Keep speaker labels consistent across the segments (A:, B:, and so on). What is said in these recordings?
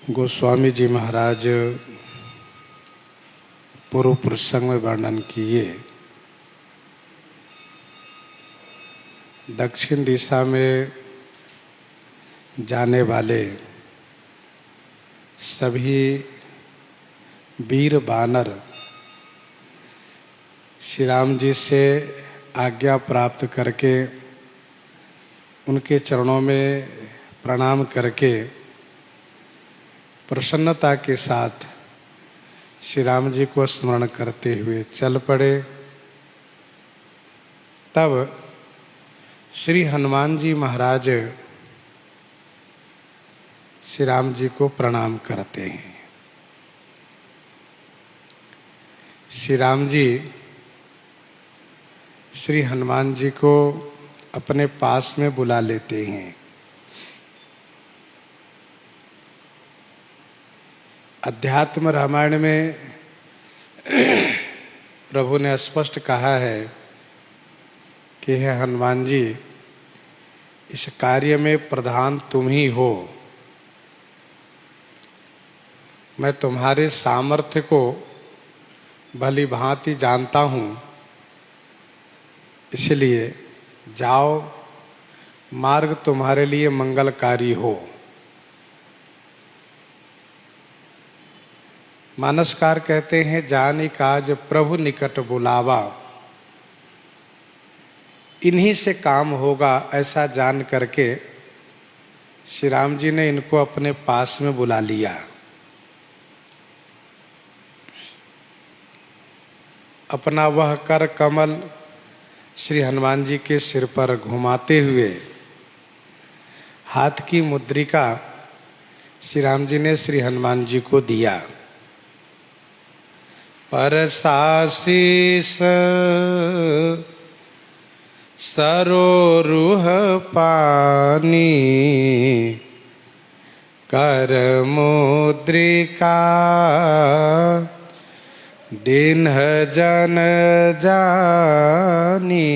A: गोस्वामी जी महाराज पूर्व प्रसंग में वर्णन किए। दक्षिण दिशा में जाने वाले सभी वीर वानर श्री राम जी से आज्ञा प्राप्त करके उनके चरणों में प्रणाम करके प्रसन्नता के साथ श्री राम जी को स्मरण करते हुए चल पड़े। तब श्री हनुमान जी महाराज श्री राम जी को प्रणाम करते हैं। श्री राम जी श्री हनुमान जी को अपने पास में बुला लेते हैं। अध्यात्म रामायण में प्रभु ने स्पष्ट कहा है कि हे हनुमान जी, इस कार्य में प्रधान तुम ही हो। मैं तुम्हारे सामर्थ्य को भली भांति जानता हूँ, इसलिए जाओ, मार्ग तुम्हारे लिए मंगलकारी हो। मानसकार कहते हैं, जानी काज प्रभु निकट बुलावा, इन्हीं से काम होगा। ऐसा जान करके श्री राम जी ने इनको अपने पास में बुला लिया। अपना वह कर कमल श्री हनुमान जी के सिर पर घुमाते हुए हाथ की मुद्रिका श्री राम जी ने श्री हनुमान जी को दिया। परसासीस सरोरुह पानी, कर मुद्रिका दीन्ह जन जानी।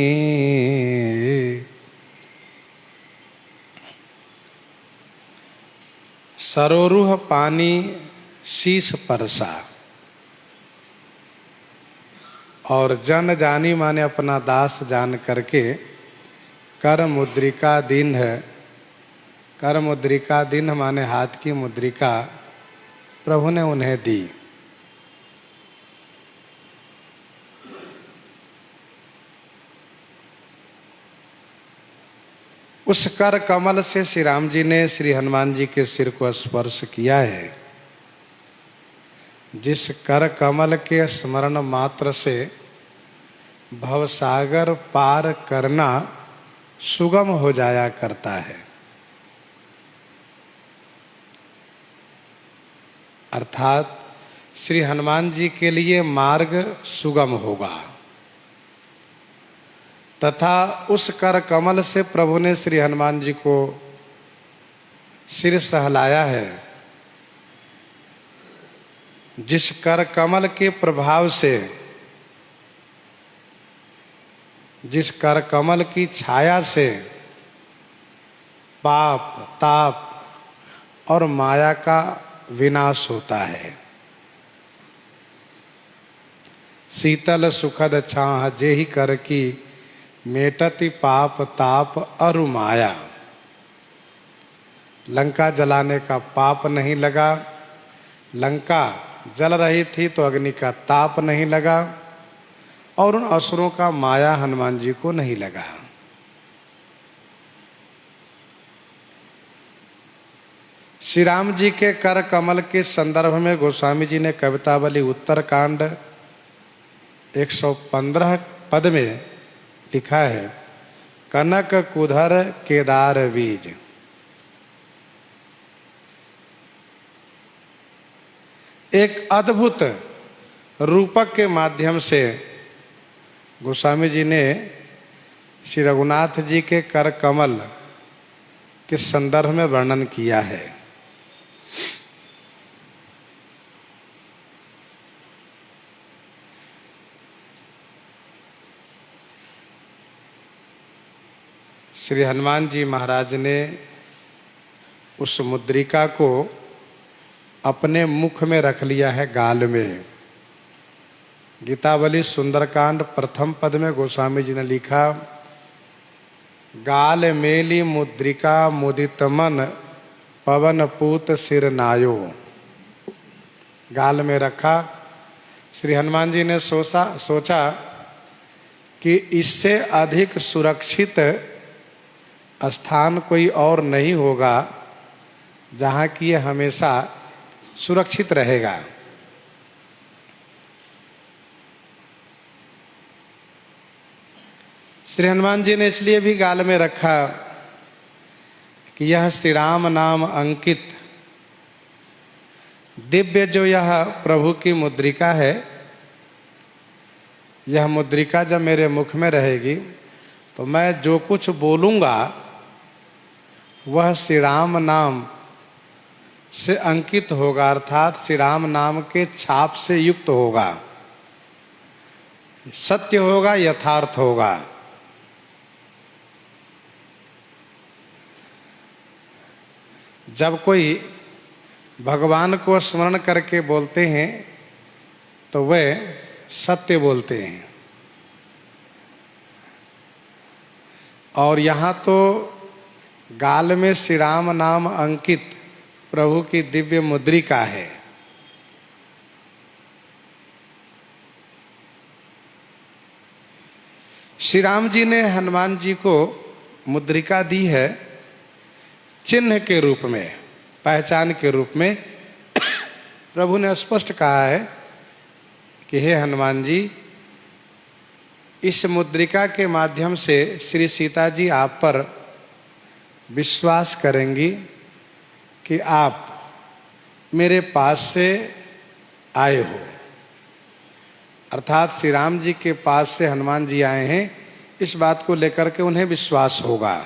A: सरोरुह पानी शीश परसा, और जन जानी माने अपना दास जान करके कर मुद्रिका दीन्ह, कर मुद्रिका दीन्ह माने हाथ की मुद्रिका प्रभु ने उन्हें दी। उस कर कमल से श्री राम जी ने श्री हनुमान जी के सिर को स्पर्श किया है। जिस कर कमल के स्मरण मात्र से भवसागर पार करना सुगम हो जाया करता है, अर्थात श्री हनुमान जी के लिए मार्ग सुगम होगा। तथा उस कर कमल से प्रभु ने श्री हनुमान जी को सिर सहलाया है। जिस कर कमल के प्रभाव से, जिस कर कमल की छाया से पाप, ताप और माया का विनाश होता है। शीतल सुखद छाह जेहि कर की, मेटति पाप ताप अरु माया। लंका जलाने का पाप नहीं लगा, लंका जल रही थी तो अग्नि का ताप नहीं लगा, और उन असुरों का माया हनुमान जी को नहीं लगा। श्री राम जी के कर कमल के संदर्भ में गोस्वामी जी ने कवितावली उत्तरकांड 115 पद में लिखा है, कनक कुधर केदार बीज। एक अद्भुत रूपक के माध्यम से गोस्वामी जी ने श्री रघुनाथ जी के कर कमल के संदर्भ में वर्णन किया है। श्री हनुमान जी महाराज ने उस मुद्रिका को अपने मुख में रख लिया है, गाल में। गीतावली सुंदरकांड प्रथम पद में गोस्वामी जी ने लिखा, गाल मेली मुद्रिका मुदित मन पवन पूत सिर नायो। गाल में रखा। श्री हनुमान जी ने सोचा कि इससे अधिक सुरक्षित स्थान कोई और नहीं होगा जहाँ की ये हमेशा सुरक्षित रहेगा। श्री हनुमान जी ने इसलिए भी गाल में रखा कि यह श्री राम नाम अंकित दिव्य जो यह प्रभु की मुद्रिका है, यह मुद्रिका जब मेरे मुख में रहेगी तो मैं जो कुछ बोलूँगा वह श्री राम नाम से अंकित होगा, अर्थात श्री राम नाम के छाप से युक्त होगा, सत्य होगा, यथार्थ होगा। जब कोई भगवान को स्मरण करके बोलते हैं तो वे सत्य बोलते हैं। और यहाँ तो गाल में श्री राम नाम अंकित प्रभु की दिव्य मुद्रिका है। श्री राम जी ने हनुमान जी को मुद्रिका दी है चिन्ह के रूप में, पहचान के रूप में। प्रभु ने स्पष्ट कहा है कि हे हनुमान जी, इस मुद्रिका के माध्यम से श्री सीता जी आप पर विश्वास करेंगी कि आप मेरे पास से आए हो। अर्थात श्री राम जी के पास से हनुमान जी आए हैं, इस बात को लेकर के उन्हें विश्वास होगा।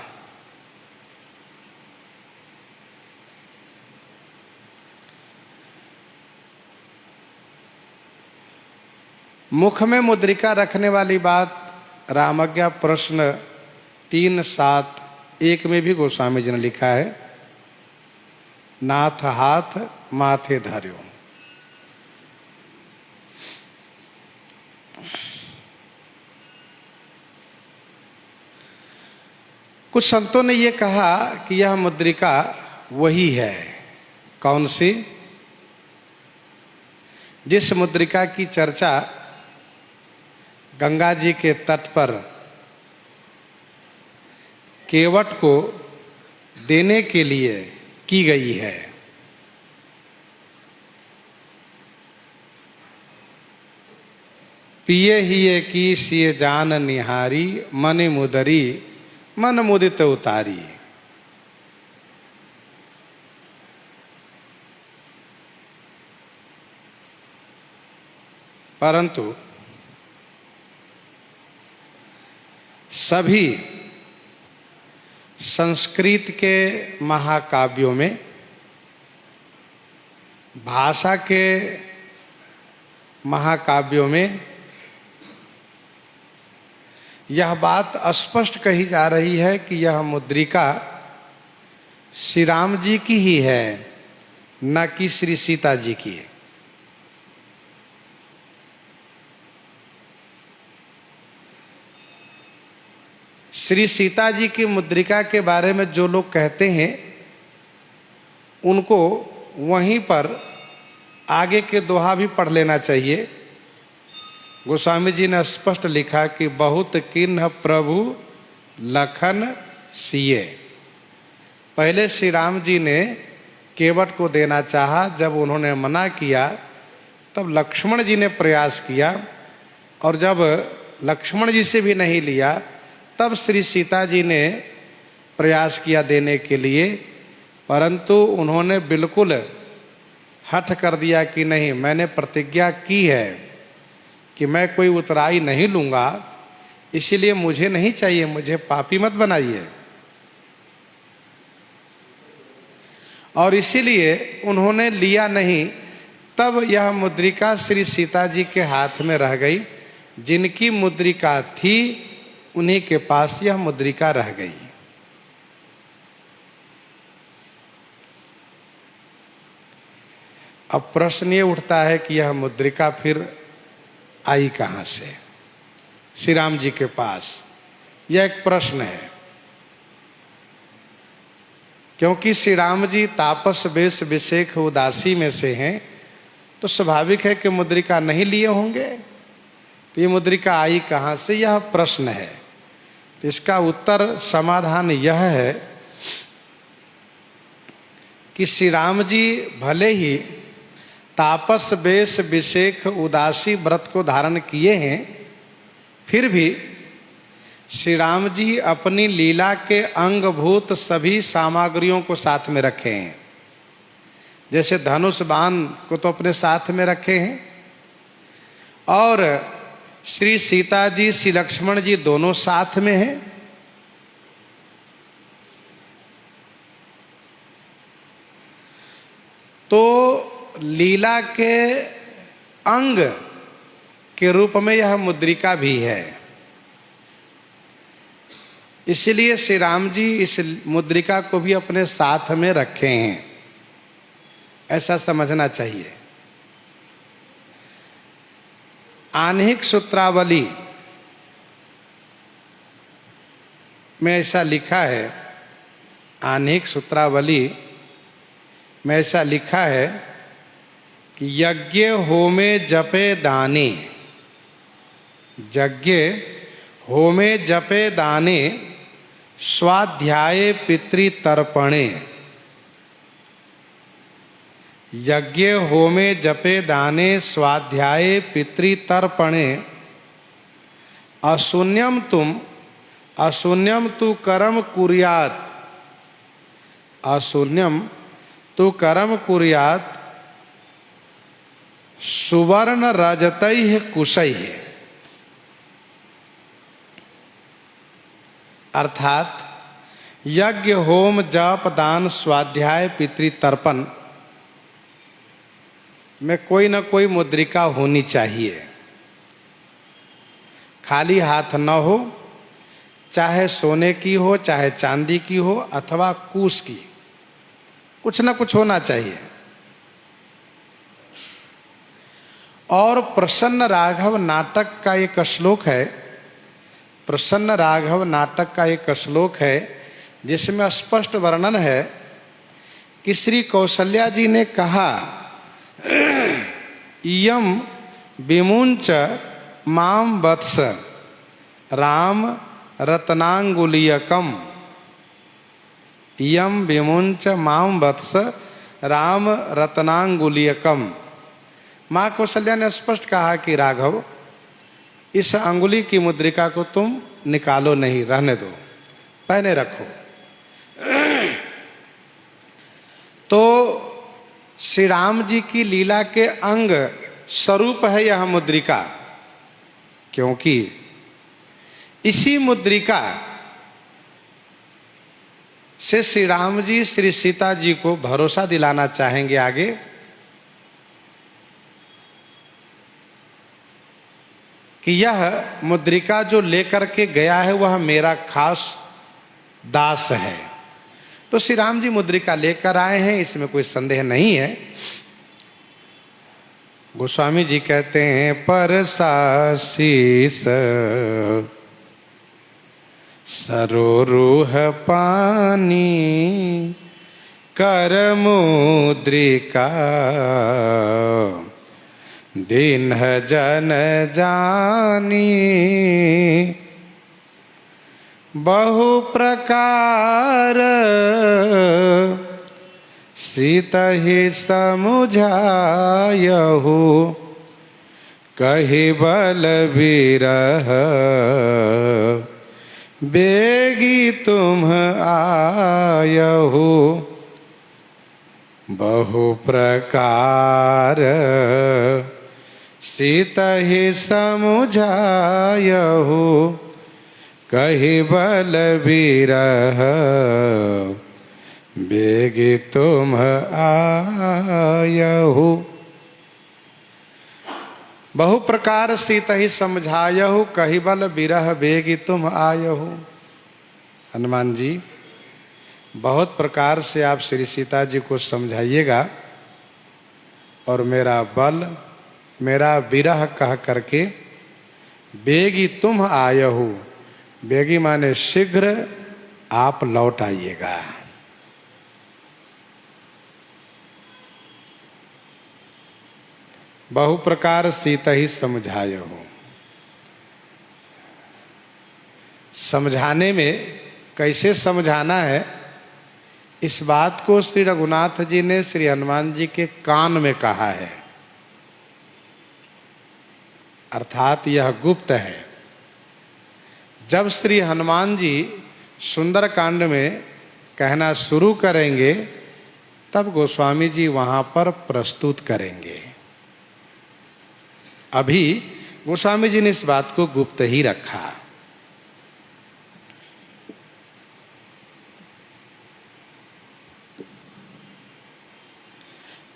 A: मुख में मुद्रिका रखने वाली बात रामज्ञा प्रश्न 3.7.1 में भी गोस्वामी जी ने लिखा है, नाथ हाथ माथे धर्यो। कुछ संतों ने यह कहा कि यह मुद्रिका वही है। कौन सी? जिस मुद्रिका की चर्चा गंगा जी के तट पर केवट को देने के लिए की गई है। पिए हिये की सिए जान निहारी, मन मुदरी मन मुदित उतारी। परंतु सभी संस्कृत के महाकाव्यों में, भाषा के महाकाव्यों में यह बात स्पष्ट कही जा रही है कि यह मुद्रिका श्री राम जी की ही है, न कि श्री सीता जी की है। श्री सीता जी की मुद्रिका के बारे में जो लोग कहते हैं उनको वहीं पर आगे के दोहा भी पढ़ लेना चाहिए। गोस्वामी जी ने स्पष्ट लिखा कि बहुत किन्ह प्रभु लखन सिए। पहले श्री राम जी ने केवट को देना चाहा, जब उन्होंने मना किया तब लक्ष्मण जी ने प्रयास किया, और जब लक्ष्मण जी से भी नहीं लिया तब श्री सीता जी ने प्रयास किया देने के लिए, परंतु उन्होंने बिल्कुल हठ कर दिया कि नहीं, मैंने प्रतिज्ञा की है कि मैं कोई उतराई नहीं लूँगा, इसीलिए मुझे नहीं चाहिए, मुझे पापी मत बनाइए। और इसीलिए उन्होंने लिया नहीं। तब यह मुद्रिका श्री सीता जी के हाथ में रह गई। जिनकी मुद्रिका थी उन्हीं के पास यह मुद्रिका रह गई। अब प्रश्न ये उठता है कि यह मुद्रिका फिर आई कहाँ से श्री राम जी के पास? यह एक प्रश्न है, क्योंकि श्री राम जी तापस वेश विशेख उदासी में से हैं, तो स्वाभाविक है कि मुद्रिका नहीं लिए होंगे। तो ये मुद्रिका आई कहाँ से, यह प्रश्न है। तो इसका उत्तर समाधान यह है कि श्री राम जी भले ही तापस वेश विशेख उदासी व्रत को धारण किए हैं, फिर भी श्री राम जी अपनी लीला के अंगभूत सभी सामग्रियों को साथ में रखे हैं। जैसे धनुष बाण को तो अपने साथ में रखे हैं, और श्री सीता जी श्री लक्ष्मण जी दोनों साथ में हैं। तो लीला के अंग के रूप में यह मुद्रिका भी है। इसलिए श्री राम जी इस मुद्रिका को भी अपने साथ में रखे हैं, ऐसा समझना चाहिए। आह्निक सूत्रावली में ऐसा लिखा है, आह्निक सूत्रावली में ऐसा लिखा है कि यज्ञ होमे जपे दाने, यज्ञ होमे जपे दाने स्वाध्याये पितृतर्पणे। यज्ञ होमे जपे दाने स्वाध्याये पितृतर्पणे अशून्यम तु कर्म कुर्यात्, अशून्यम तु कर्म कुर्यात् सुवर्ण रजतैः कुशैः। अर्थात यज्ञ होम जप दान स्वाध्याय पितृतर्पण में कोई न कोई मुद्रिका होनी चाहिए। खाली हाथ न हो, चाहे सोने की हो चाहे चांदी की हो अथवा कुश की, कुछ न कुछ होना चाहिए। और प्रसन्न राघव नाटक का एक श्लोक है, प्रसन्न राघव नाटक का एक श्लोक है जिसमें स्पष्ट वर्णन है कि श्री कौशल्या जी ने कहा, इयम विमुंच माम वत्स राम रत्नांगुलीयकम, इयम विमुंच माम वत्स राम रत्नांगुलीयकम। माँ कौशल्या ने स्पष्ट कहा कि राघव, इस अंगुली की मुद्रिका को तुम निकालो नहीं, रहने दो, पहने रखो। तो श्री राम जी की लीला के अंग स्वरूप है यह मुद्रिका, क्योंकि इसी मुद्रिका से श्री राम जी श्री सीता जी को भरोसा दिलाना चाहेंगे आगे कि यह मुद्रिका जो लेकर के गया है वह मेरा खास दास है। तो श्री राम जी मुद्रिका लेकर आए हैं, इसमें कोई संदेह नहीं है। गोस्वामी जी कहते हैं, परसाशीस सरोरुह पानी कर मुद्रिका दीन जन जानी बहु प्रकार सीता ही समुझायहु कहि बल विरह बेगी तुम आयहु बहु प्रकार सीता ही समुझायहु कहि बल विरह बेगी तुम आयहु। बहु प्रकार सीता ही समझायहु कहि बल विरह बेगी तुम आयहु। हनुमान जी, बहुत प्रकार से आप श्री सीता जी को समझाइएगा और मेरा बल मेरा विरह कह करके बेगी तुम आयहु। बेगी माने शीघ्र आप लौट आइएगा। बहु प्रकार सीता ही समझायहु। समझाने में कैसे समझाना है, इस बात को श्री रघुनाथ जी ने श्री हनुमान जी के कान में कहा है, अर्थात यह गुप्त है। जब श्री हनुमान जी सुंदर कांड में कहना शुरू करेंगे तब गोस्वामी जी वहां पर प्रस्तुत करेंगे। अभी गोस्वामी जी ने इस बात को गुप्त ही रखा।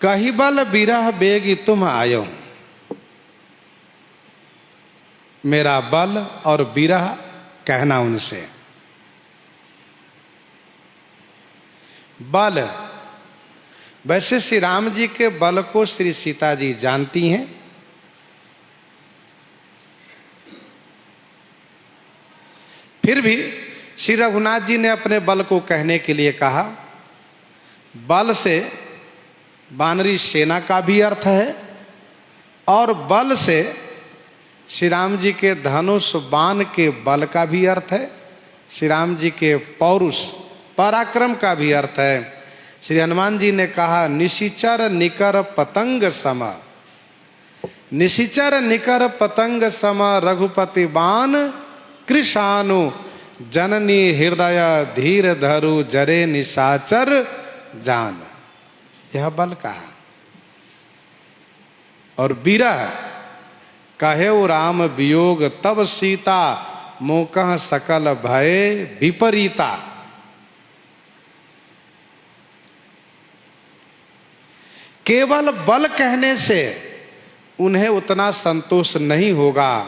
A: कही बल बिरह बेगी तुम आयो। मेरा बल और बिरह कहना उनसे। बल, वैसे श्री राम जी के बल को श्री सीता जी जानती हैं। फिर भी श्री रघुनाथ जी ने अपने बल को कहने के लिए कहा। बल से वानरी सेना का भी अर्थ है और बल से श्री राम जी के धनुष बाण के बल का भी अर्थ है, श्री राम जी के पौरुष पराक्रम का भी अर्थ है। श्री हनुमान जी ने कहा निशिचर निकर पतंग सम। निशिचर निकर पतंग सम रघुपति बाण कृशानु जननी हृदय धीर धरु जरे निशाचर जान। यह बल कहा। और बिरह कहे राम वियोग तब सीता मोकह सकल भय विपरीता। केवल बल कहने से उन्हें उतना संतोष नहीं होगा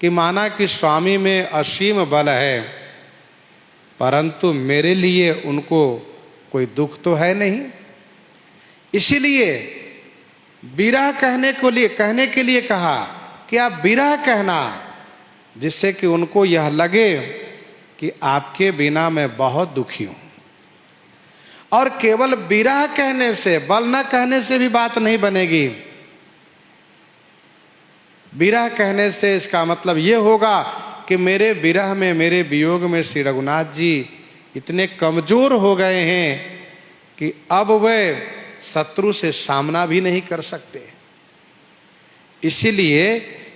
A: कि माना कि स्वामी में असीम बल है, परंतु मेरे लिए उनको कोई दुख तो है नहीं। इसीलिए बिरह कहने के लिए कहा कि आप बिरह कहना, जिससे कि उनको यह लगे कि आपके बिना मैं बहुत दुखी हूं। और केवल बिरह कहने से, बल न कहने से भी बात नहीं बनेगी। बिरह कहने से इसका मतलब ये होगा कि मेरे विरह में, मेरे वियोग में श्री रघुनाथ जी इतने कमजोर हो गए हैं कि अब वे शत्रु से सामना भी नहीं कर सकते। इसीलिए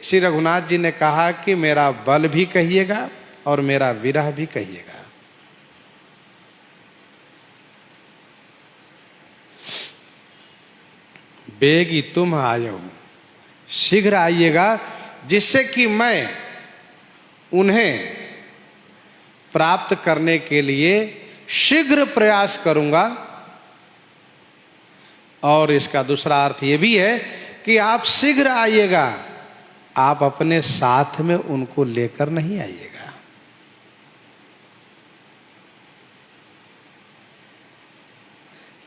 A: श्री रघुनाथ जी ने कहा कि मेरा बल भी कहिएगा और मेरा विरह भी कहिएगा। बेगी तुम आयो, शीघ्र आइएगा, जिससे कि मैं उन्हें प्राप्त करने के लिए शीघ्र प्रयास करूंगा। और इसका दूसरा अर्थ यह भी है कि आप शीघ्र आइएगा, आप अपने साथ में उनको लेकर नहीं आइएगा।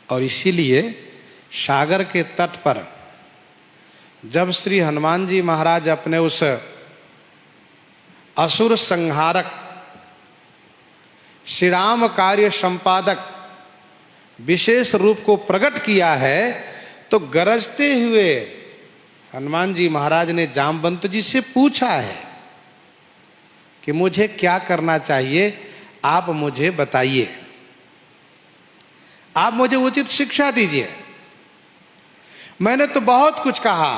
A: और इसीलिए सागर के तट पर जब श्री हनुमान जी महाराज अपने उस असुर संहारक श्री राम कार्य संपादक विशेष रूप को प्रकट किया है, तो गरजते हुए हनुमान जी महाराज ने जामवंत जी से पूछा है कि मुझे क्या करना चाहिए, आप मुझे बताइए, आप मुझे उचित शिक्षा दीजिए। मैंने तो बहुत कुछ कहा,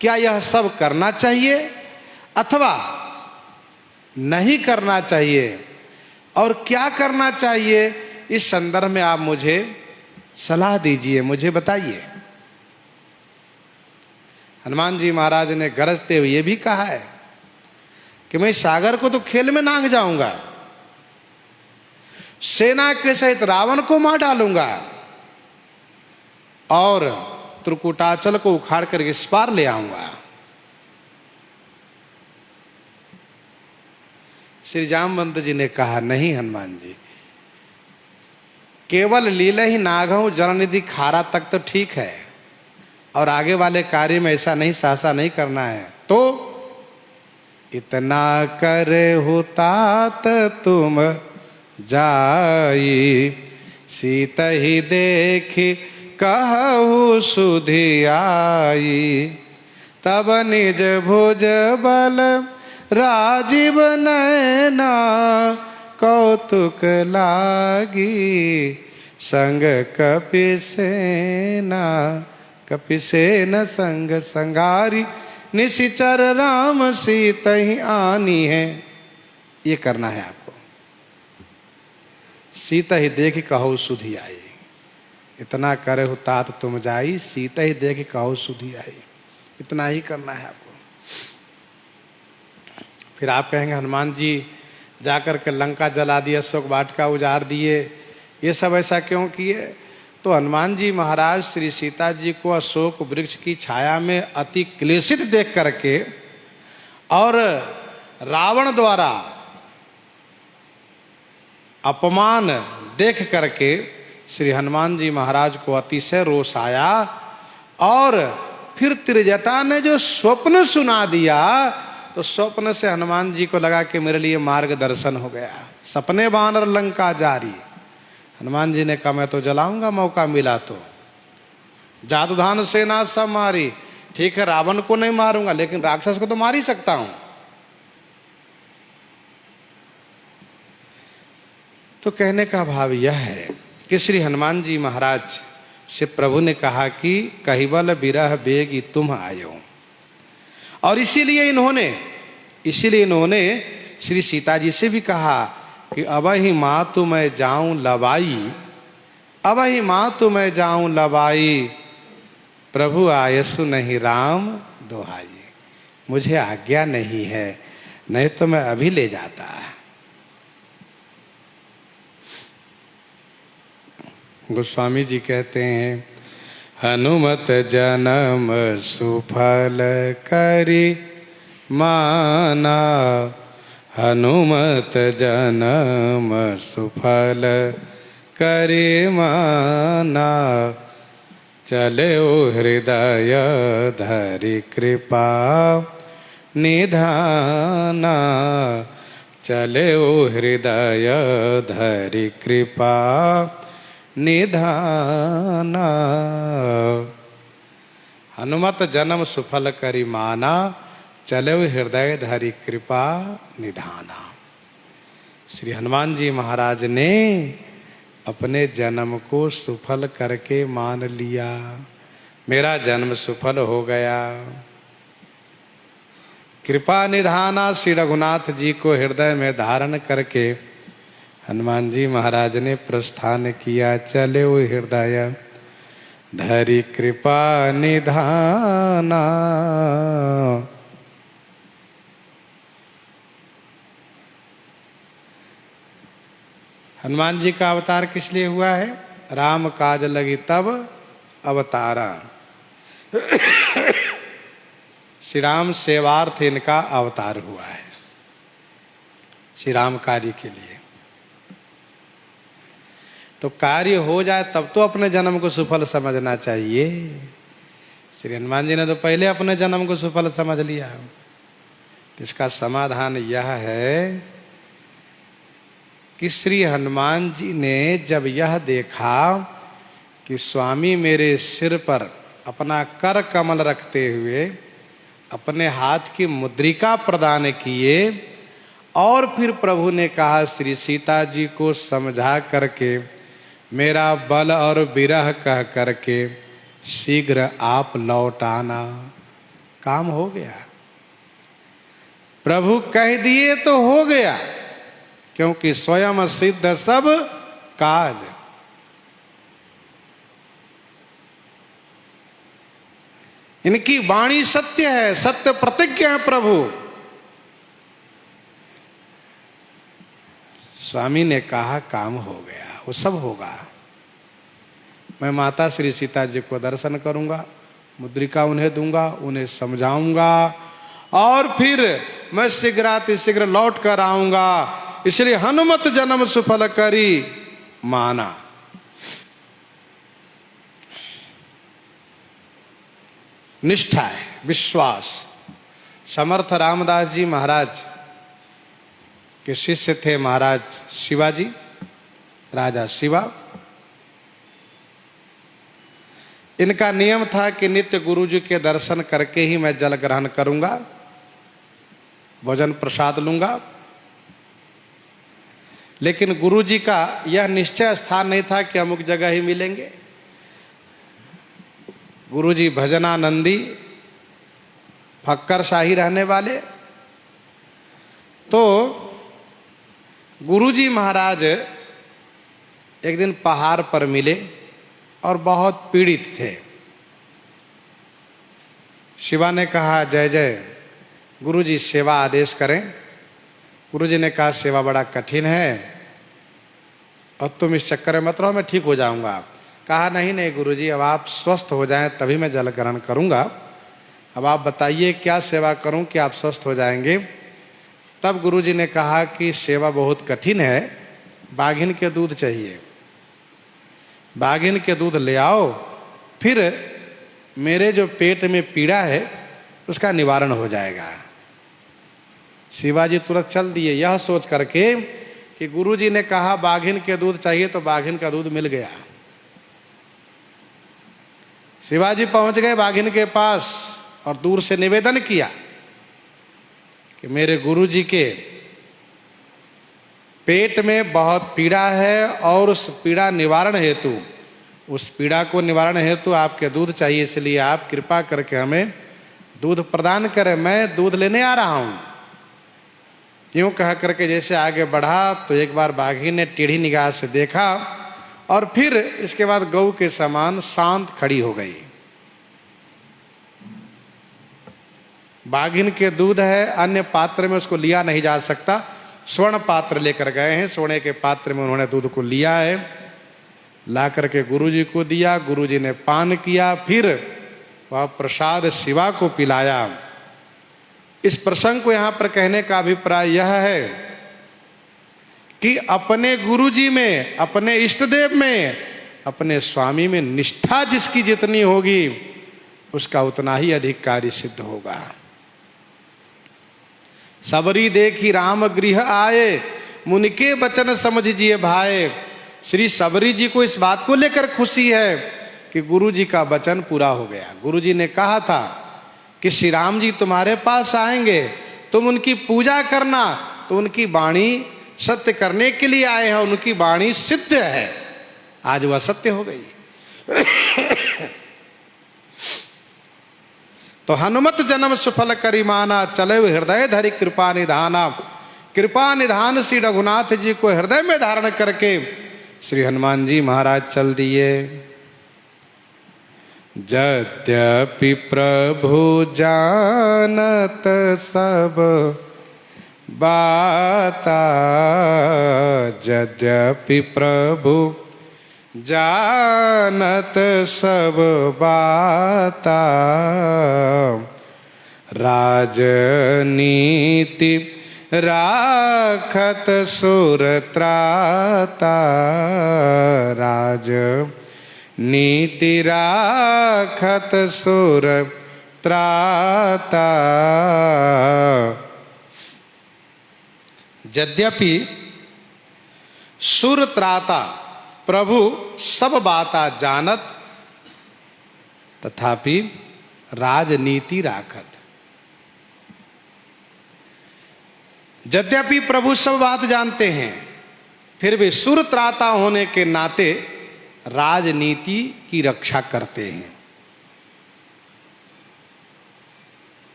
A: क्या यह सब करना चाहिए अथवा नहीं करना चाहिए, और क्या करना चाहिए, इस संदर्भ में आप मुझे सलाह दीजिए, मुझे बताइए। हनुमान जी महाराज ने गरजते हुए ये भी कहा है कि मैं सागर को तो खेल में नांग जाऊंगा, सेना के सहित रावण को मार डालूंगा और त्रिकुटाचल को उखाड़ कर इस पार ले आऊंगा। श्री जामवंत जी ने कहा नहीं हनुमान जी, केवल लीला ही नागहु जलनिधि खारा तक तो ठीक है, और आगे वाले कार्य में ऐसा नहीं सहसा नहीं करना है। तो इतना करे हो तात तुम जाई, सीत ही देखी कहु सुधि आई, तब निज भुज बल राजीव नैना, कौतुक लागी संग कपिसेना, कपिसेन संग संगारी, निशिचर राम सीता ही आनी है। ये करना है आपको। सीता ही देखी कहु सुधि आई, इतना करे हो तात तुम जाई, सीता ही देखी कहु सुधि आई, इतना ही करना है आपको। फिर आप कहेंगे हनुमान जी जाकर के लंका जला दिए, अशोक वाटिका उजाड़ दिए, ये सब ऐसा क्यों किए? तो हनुमान जी महाराज श्री सीता जी को अशोक वृक्ष की छाया में अति क्लेशित देख करके और रावण द्वारा अपमान देख करके श्री हनुमान जी महाराज को अतिशय रोष आया। और फिर त्रिजटा ने जो स्वप्न सुना दिया, तो स्वप्न से हनुमान जी को लगा कि मेरे लिए मार्गदर्शन हो गया। सपने बानर लंका जारी, हनुमान जी ने कहा मैं तो जलाऊंगा, मौका मिला तो। जादूधान सेना सब मारी, ठीक है रावण को नहीं मारूंगा लेकिन राक्षस को तो मार ही सकता हूं। तो कहने का भाव यह है कि श्री हनुमान जी महाराज से प्रभु ने कहा कि कहिबल बिरह बेगी तुम आयो, और इसीलिए इन्होंने श्री सीता जी से भी कहा कि अब ही मातु मैं जाऊं लबाई, अब ही मातु मैं जाऊं लबाई, प्रभु आयसु नहीं राम दोहाई, मुझे आज्ञा नहीं है, नहीं तो मैं अभी ले जाता। गोस्वामी जी कहते हैं हनुमत जन्म सुफल करी माना, हनुमत जन्म सुफल करी माना, चले ओ हृदय धरि कृपा निधाना, चले ओ हृदय धरि कृपा निधाना। हनुमत जन्म सुफल करी माना, चले हृदय धरि कृपा निधाना। श्री हनुमान जी महाराज ने अपने जन्म को सुफल करके मान लिया, मेरा जन्म सुफल हो गया। कृपा निधाना, श्री रघुनाथ जी को हृदय में धारण करके हनुमान जी महाराज ने प्रस्थान किया। चले वो हृदय धरि कृपा निधाना। हनुमान जी का अवतार किस लिए हुआ है? राम काज लगी तब अवतारा। श्री राम सेवार्थ इनका अवतार हुआ है, श्री राम कार्य के लिए। तो कार्य हो जाए तब तो अपने जन्म को सुफल समझना चाहिए। श्री हनुमान जी ने तो पहले अपने जन्म को सुफल समझ लिया। इसका समाधान यह है कि श्री हनुमान जी ने जब यह देखा कि स्वामी मेरे सिर पर अपना कर कमल रखते हुए अपने हाथ की मुद्रिका प्रदान किए, और फिर प्रभु ने कहा श्री सीता जी को समझा करके मेरा बल और विरह कह करके शीघ्र आप लौट आना। काम हो गया, प्रभु कह दिए तो हो गया, क्योंकि स्वयं सिद्ध सब काज। इनकी वाणी सत्य है, सत्य प्रतिज्ञा है प्रभु। स्वामी ने कहा काम हो गया, वो सब होगा। मैं माता श्री सीता जी को दर्शन करूंगा, मुद्रिका उन्हें दूंगा, उन्हें समझाऊंगा, और फिर मैं शीघ्र लौट कर आऊंगा। इसलिए हनुमत जन्म सुफल करी माना। निष्ठा है, विश्वास। समर्थ रामदास जी महाराज के शिष्य थे महाराज शिवाजी, राजा शिवा। इनका नियम था कि नित्य गुरु जी के दर्शन करके ही मैं जल ग्रहण करूंगा, भोजन प्रसाद लूंगा। लेकिन गुरु जी का यह निश्चय स्थान नहीं था कि अमुक जगह ही मिलेंगे। गुरु जी भजनानंदी, फक्कर शाही रहने वाले। तो गुरु जी महाराज एक दिन पहाड़ पर मिले और बहुत पीड़ित थे। शिवा ने कहा, जय जय गुरु जी, सेवा आदेश करें। गुरु जी ने कहा, सेवा बड़ा कठिन है और तुम इस चक्कर में मत रहो, मैं ठीक हो जाऊंगा। कहा, नहीं नहीं गुरु जी, अब आप स्वस्थ हो जाएं तभी मैं जल ग्रहण करूंगा। अब आप बताइए क्या सेवा करूं कि आप स्वस्थ हो जाएंगे। तब गुरु जी ने कहा कि सेवा बहुत कठिन है, बाघिन के दूध चाहिए, बाघिन के दूध ले आओ, फिर मेरे जो पेट में पीड़ा है उसका निवारण हो जाएगा। शिवाजी तुरंत चल दिए, यह सोच करके कि गुरु जी ने कहा बाघिन के दूध चाहिए, तो बाघिन का दूध मिल गया। शिवाजी पहुंच गए बाघिन के पास और दूर से निवेदन किया कि मेरे गुरु जी के पेट में बहुत पीड़ा है और उस पीड़ा निवारण हेतु, उस पीड़ा को निवारण हेतु आपके दूध चाहिए, इसलिए आप कृपा करके हमें दूध प्रदान करें, मैं दूध लेने आ रहा हूं। यूं कह करके जैसे आगे बढ़ा तो एक बार बाघिन ने टेढ़ी निगाह से देखा और फिर इसके बाद गऊ के समान शांत खड़ी हो गई। बाघिन के दूध है, अन्य पात्र में उसको लिया नहीं जा सकता, स्वर्ण पात्र लेकर गए हैं, सोने के पात्र में उन्होंने दूध को लिया है, ला करके गुरु जी को दिया। गुरु जी ने पान किया, फिर वह प्रसाद शिवा को पिलाया। इस प्रसंग को यहां पर कहने का अभिप्राय यह है कि अपने गुरु जी में, अपने इष्ट देव में, अपने स्वामी में निष्ठा जिसकी जितनी होगी उसका उतना ही अधिक कार्य सिद्ध होगा। सबरी देखी राम गृह आए, मुनि के वचन समझिए भाई। श्री सबरी जी को इस बात को लेकर खुशी है कि गुरु जी का वचन पूरा हो गया। गुरु जी ने कहा था कि श्री राम जी तुम्हारे पास आएंगे, तुम उनकी पूजा करना, तो उनकी वाणी सत्य करने के लिए आए हैं, उनकी वाणी सिद्ध है। आज वह सत्य हो गई। तो हनुमत जन्म सुफल करिमाना, चले हृदय धरि कृपा निधाना। कृपा निधान श्री रघुनाथ जी को हृदय में धारण करके श्री हनुमान जी महाराज चल दिए। यद्यपि प्रभु जानत सब बाता, यद्यपि प्रभु जानत सब बाता, राजनीति राखत सुर त्राता, राजनीति राखत सुर त्राता। यद्यपि सुर त्राता, प्रभु सब बाता जानत, तथापि राजनीति राखत। यद्यपि प्रभु सब बात जानते हैं, फिर भी सुर त्राता होने के नाते राजनीति की रक्षा करते हैं।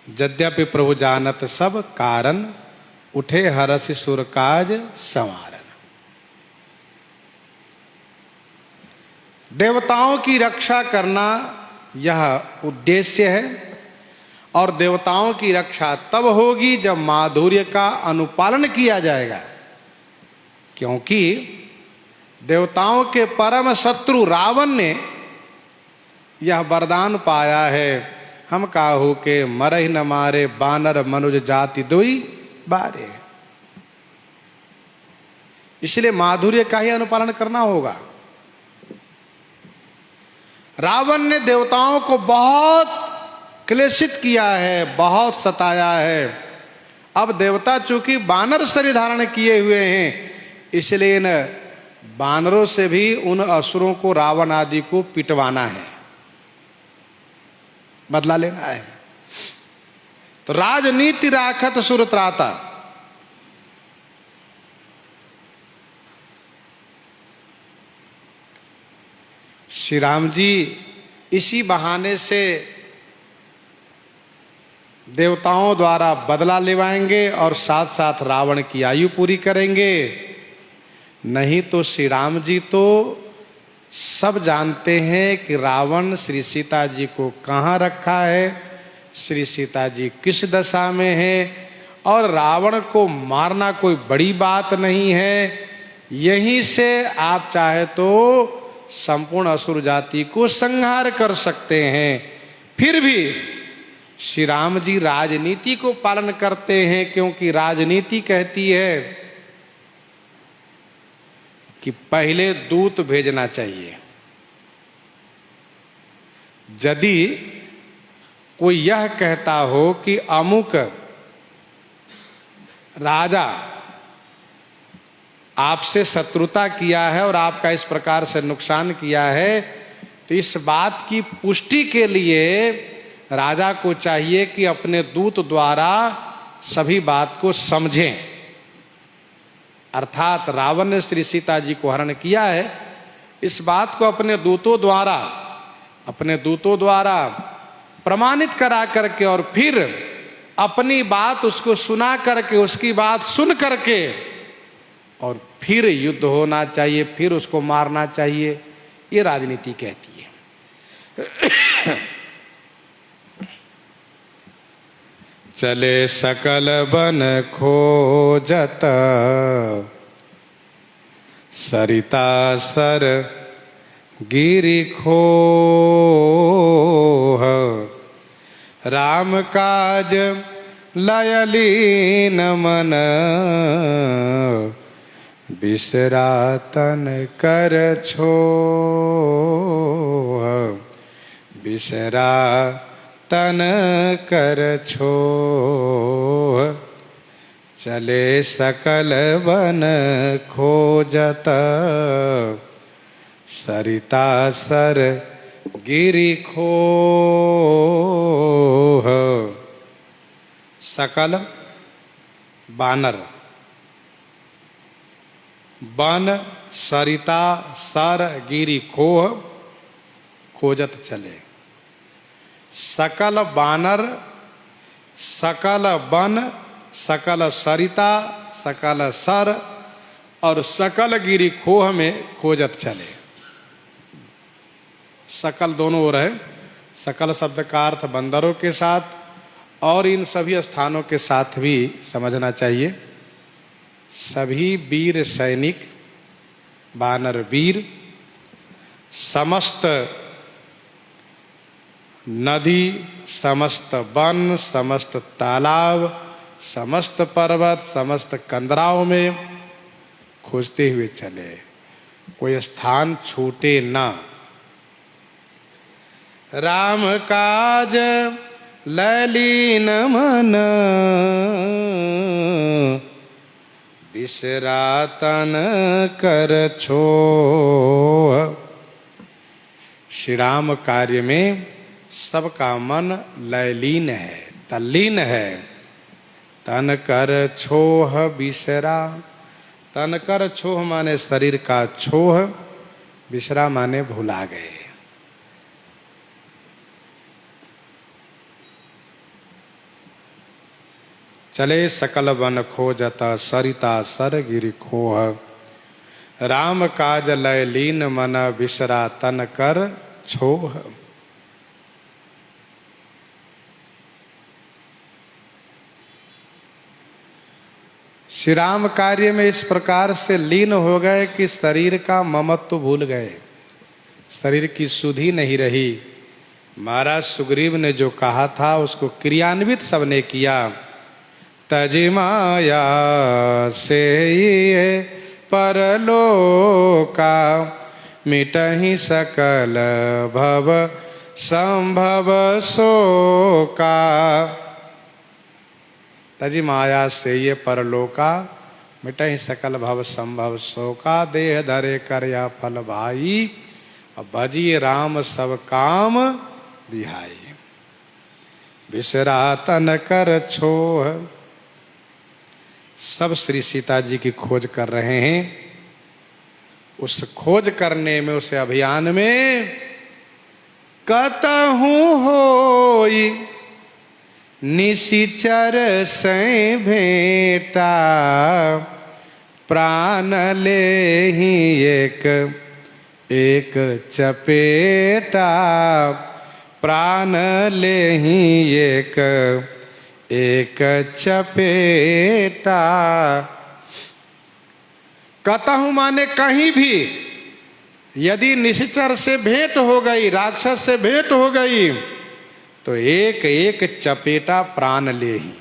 A: यद्यपि प्रभु जानत सब कारण, उठे हरसि सुर काज संवारन। देवताओं की रक्षा करना यह उद्देश्य है, और देवताओं की रक्षा तब होगी जब माधुर्य का अनुपालन किया जाएगा। क्योंकि देवताओं के परम शत्रु रावण ने यह वरदान पाया है, हम काहू के मरहि न मारे, बानर मनुज जाति दुई बारे। इसलिए माधुर्य का ही अनुपालन करना होगा। रावण ने देवताओं को बहुत क्लेशित किया है, बहुत सताया है। अब देवता चूंकि बानर शरीर धारण किए हुए हैं, इसलिए इन बानरों से भी उन असुरों को, रावण आदि को पिटवाना है, बदला लेना है। तो राजनीति राखत सुर त्राता, श्री राम जी इसी बहाने से देवताओं द्वारा बदला लेवाएंगे और साथ साथ रावण की आयु पूरी करेंगे। नहीं तो श्री राम जी तो सब जानते हैं कि रावण श्री सीता जी को कहाँ रखा है, श्री सीता जी किस दशा में है, और रावण को मारना कोई बड़ी बात नहीं है। यहीं से आप चाहे तो संपूर्ण असुर जाति को संहार कर सकते हैं। फिर भी श्री राम जी राजनीति को पालन करते हैं, क्योंकि राजनीति कहती है कि पहले दूत भेजना चाहिए। यदि कोई यह कहता हो कि अमुक राजा आपसे शत्रुता किया है और आपका इस प्रकार से नुकसान किया है, तो इस बात की पुष्टि के लिए राजा को चाहिए कि अपने दूत द्वारा सभी बात को समझें। अर्थात रावण ने श्री सीता जी को हरण किया है, इस बात को अपने दूतों द्वारा प्रमाणित करा करके और फिर अपनी बात उसको सुना करके, उसकी बात सुन करके और फिर युद्ध होना चाहिए, फिर उसको मारना चाहिए। ये राजनीति कहती है। चले सकल बन खोजत, सरिता सर गिरि खोह, राम काज लयलीन मन, बिसरा तन कर छोह, बिसरा तन कर छोह। चले सकल वन खोजत, सरिता सर गिरि खोह। सकल बानर, वन सरिता सर गिरि खोह, खोजत चले। सकल बानर, सकल वन, सकल सरिता, सकल सर और सकल गिरि खोह में खोजत चले। सकल दोनों ओर है। सकल शब्द का अर्थ बंदरों के साथ और इन सभी स्थानों के साथ भी समझना चाहिए। सभी वीर सैनिक, बानर वीर, समस्त नदी, समस्त वन, समस्त तालाब, समस्त पर्वत, समस्त कंदराओं में खोजते हुए चले, कोई स्थान छूटे ना। राम काज लयलीन मन, बिसरा तन कर छोह। श्री राम कार्य में सबका मन लयलीन है, तल्लीन है। तन कर छोह बिसरा, तन कर छोह माने शरीर का छोह, बिसरा माने भुला गए। चले सकल वन खोजत, सरिता सर गिरि खोह, राम काज लयलीन मन, बिसरा तन कर छोह। श्री राम कार्य में इस प्रकार से लीन हो गए कि शरीर का ममत्व भूल गए, शरीर की सुधि नहीं रही। महाराज सुग्रीव ने जो कहा था उसको क्रियान्वित सबने किया। तजि माया से ये परलोका, मिटहि सकल भव संभव शोका। तजी माया से ये परलोका, मिटहि सकल भव संभव शोका। देह धरे कर या फल भाई, भजिए राम सब काम बिहाई। बिसरा तन कर छोह। सब श्री सीता जी की खोज कर रहे हैं। उस खोज करने में, उस अभियान में कतहु होई निशिचर सै भेंटा। प्राण ले ही एक एक चपेटा। प्राण ले ही एक एक चपेटा। कतहु माने कहीं भी यदि निश्चर से भेंट हो गई, राक्षस से भेंट हो गई, तो एक एक चपेटा प्राण ले ही।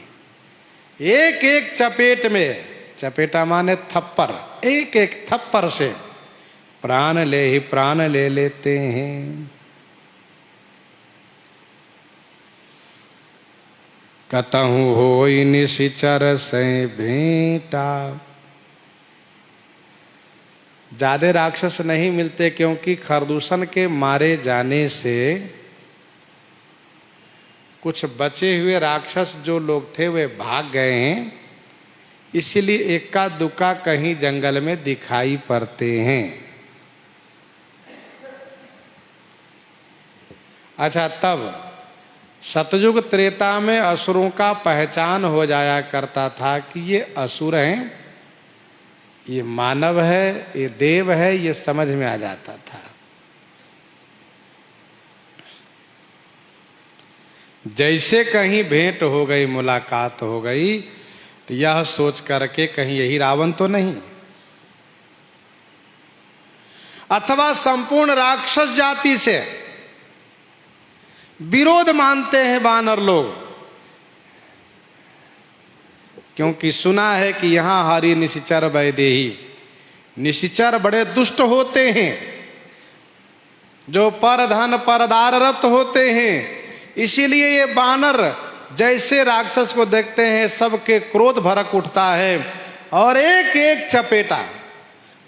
A: एक एक चपेट में, चपेटा माने थप्पड़, एक एक थप्पड़ से प्राण ले ही प्राण ले लेते हैं। कतहु होई निशिचर से भेंटा। ज्यादा राक्षस नहीं मिलते, क्योंकि खरदूषण के मारे जाने से कुछ बचे हुए राक्षस जो लोग थे वे भाग गए हैं, इसलिए इक्का दुक्का कहीं जंगल में दिखाई पड़ते हैं। अच्छा, तब सतयुग त्रेता में असुरों का पहचान हो जाया करता था कि ये असुर हैं, ये मानव है, ये देव है, ये समझ में आ जाता था। जैसे कहीं भेंट हो गई, मुलाकात हो गई, तो यह सोच करके कहीं यही रावण तो नहीं, अथवा संपूर्ण राक्षस जाति से विरोध मानते हैं वानर लोग, क्योंकि सुना है कि यहां हरि निशिचर वैदेही। निशिचर बड़े दुष्ट होते हैं, जो पर धन परदाररत होते हैं। इसीलिए ये वानर जैसे राक्षस को देखते हैं सबके क्रोध भड़क उठता है और एक एक चपेटा।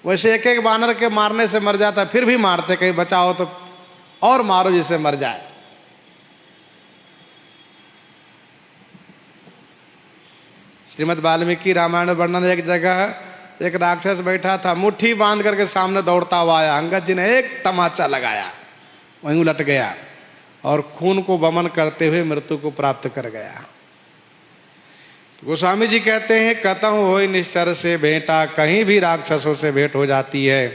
A: वैसे एक एक वानर के मारने से मर जाता, फिर भी मारते, कहीं बचाओ तो और मारो जिससे मर जाए। श्रीमद् वाल्मीकि रामायण वर्णन, एक जगह एक राक्षस बैठा था, मुट्ठी बांध करके सामने दौड़ता हुआ आया। अंगद जी ने एक तमाचा लगाया, वहीं उलट गया और खून को वमन करते हुए मृत्यु को प्राप्त कर गया। गोस्वामी जी कहते हैं कतहु होई निश्चर से भेंटा। कहीं भी राक्षसों से भेंट हो जाती है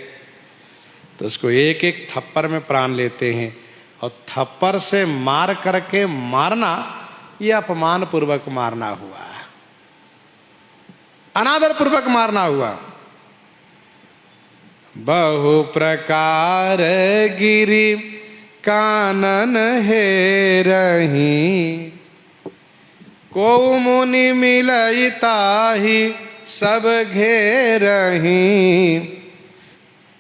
A: तो उसको एक एक थप्पड़ में प्राण लेते हैं। और थप्पड़ से मार करके मारना, यह अपमान पूर्वक मारना हुआ, अनादर पूर्वक मारना हुआ। बहु प्रकार गिरी कानन है रही। को मुनि मिलई ताहि सब घेरही।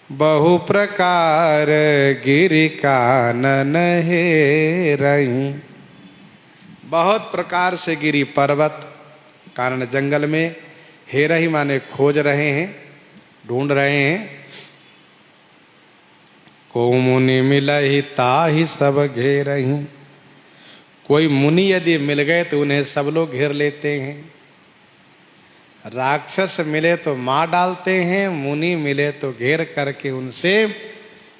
A: बहु प्रकार गिरि कानन है रही। बहुत प्रकार से गिरी, पर्वत, कानन जंगल में, हे रही माने खोज रहे हैं, ढूंढ रहे हैं। को मुनि मिलहि ताहि सब घेरहि। कोई मुनि यदि मिल गए तो उन्हें सब लोग घेर लेते हैं। राक्षस मिले तो मार डालते हैं, मुनि मिले तो घेर करके उनसे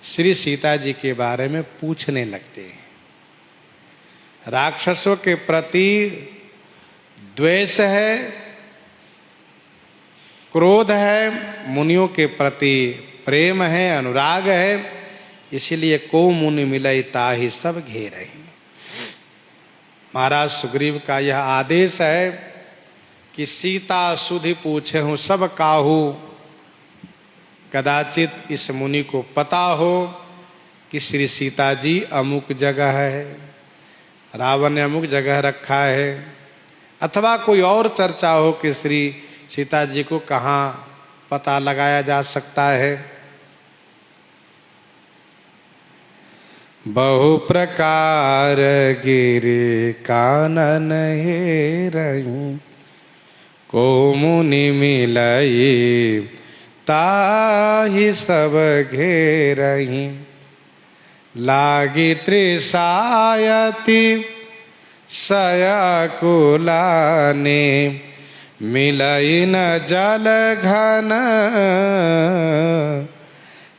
A: श्री सीता जी के बारे में पूछने लगते हैं। राक्षसों के प्रति द्वेष है, क्रोध है, मुनियों के प्रति प्रेम है, अनुराग है। इसलिए को मुनि मिलई ताहि सब घेरहि। महाराज सुग्रीव का यह आदेश है कि सीता सुधि पूछे हूँ सब काहू। कदाचित इस मुनि को पता हो कि श्री सीता जी अमुक जगह है, रावण ने अमुक जगह रखा है, अथवा कोई और चर्चा हो कि श्री सीता जी को कहाँ पता लगाया जा सकता है। बहु प्रकार गिरि कानन हेरहि, को मुनि मिलई ताहि सब घेरहि। लागी तृषायति सयकुलाने, मिलई न जल घन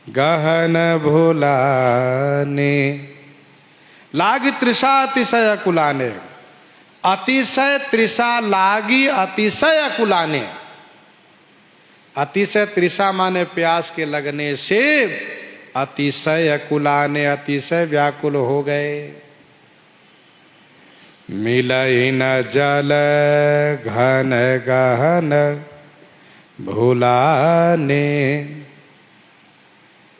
A: गहन भुलाने। लागी तृषा अतिशय अकुलाने, अतिशय तृषा लागी अतिशय अकुलाने। अतिशय तृषा माने प्यास के लगने से अतिशय अकुलाने, अतिशय व्याकुल हो गए। मिलई न जल घन गहन भुलाने।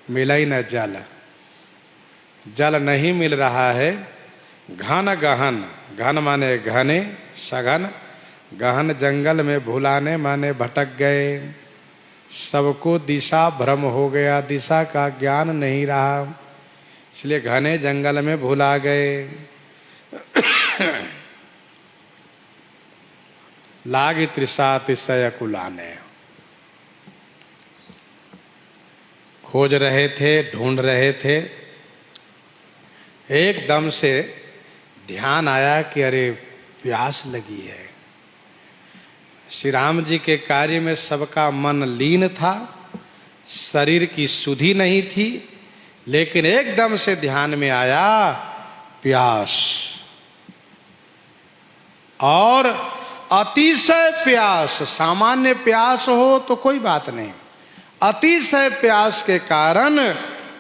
A: मिलई न जल, जल नहीं मिल रहा है। घन गहन, घन माने घने सघन, गहन जंगल में भुलाने माने भटक गए। सबको दिशा भ्रम हो गया, दिशा का ज्ञान नहीं रहा, इसलिए घने जंगल में भुला गए। लागी तृषा अतिशय अकुलाने, खोज रहे थे, ढूंढ रहे थे। एकदम से ध्यान आया कि अरे प्यास लगी है। श्री राम जी के कार्य में सबका मन लीन था, शरीर की सुधि नहीं थी, लेकिन एकदम से ध्यान में आया प्यास। और अतिशय प्यास, सामान्य प्यास हो तो कोई बात नहीं, अतिशय प्यास के कारण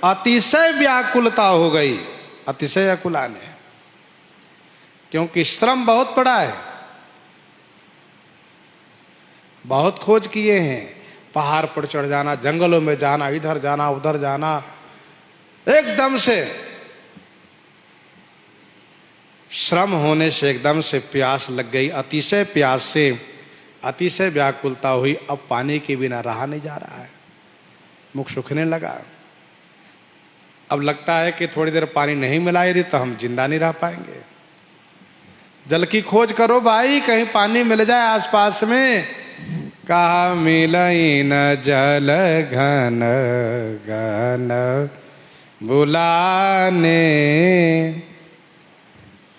A: अतिशय व्याकुलता हो गई, अतिशय अकुलाने। क्योंकि श्रम बहुत पड़ा है, बहुत खोज किए हैं, पहाड़ पर चढ़ जाना, जंगलों में जाना, इधर जाना उधर जाना। एकदम से श्रम होने से एकदम से प्यास लग गई, अतिशय प्यास से अतिशय व्याकुलता हुई। अब पानी के बिना रहा नहीं जा रहा है, मुख सूखने लगा। अब लगता है कि थोड़ी देर पानी नहीं मिला यदि तो हम जिंदा नहीं रह पाएंगे। जल की खोज करो भाई, कहीं पानी मिल जाए आसपास में। कहा मिलई न जल घन घन बुलाने,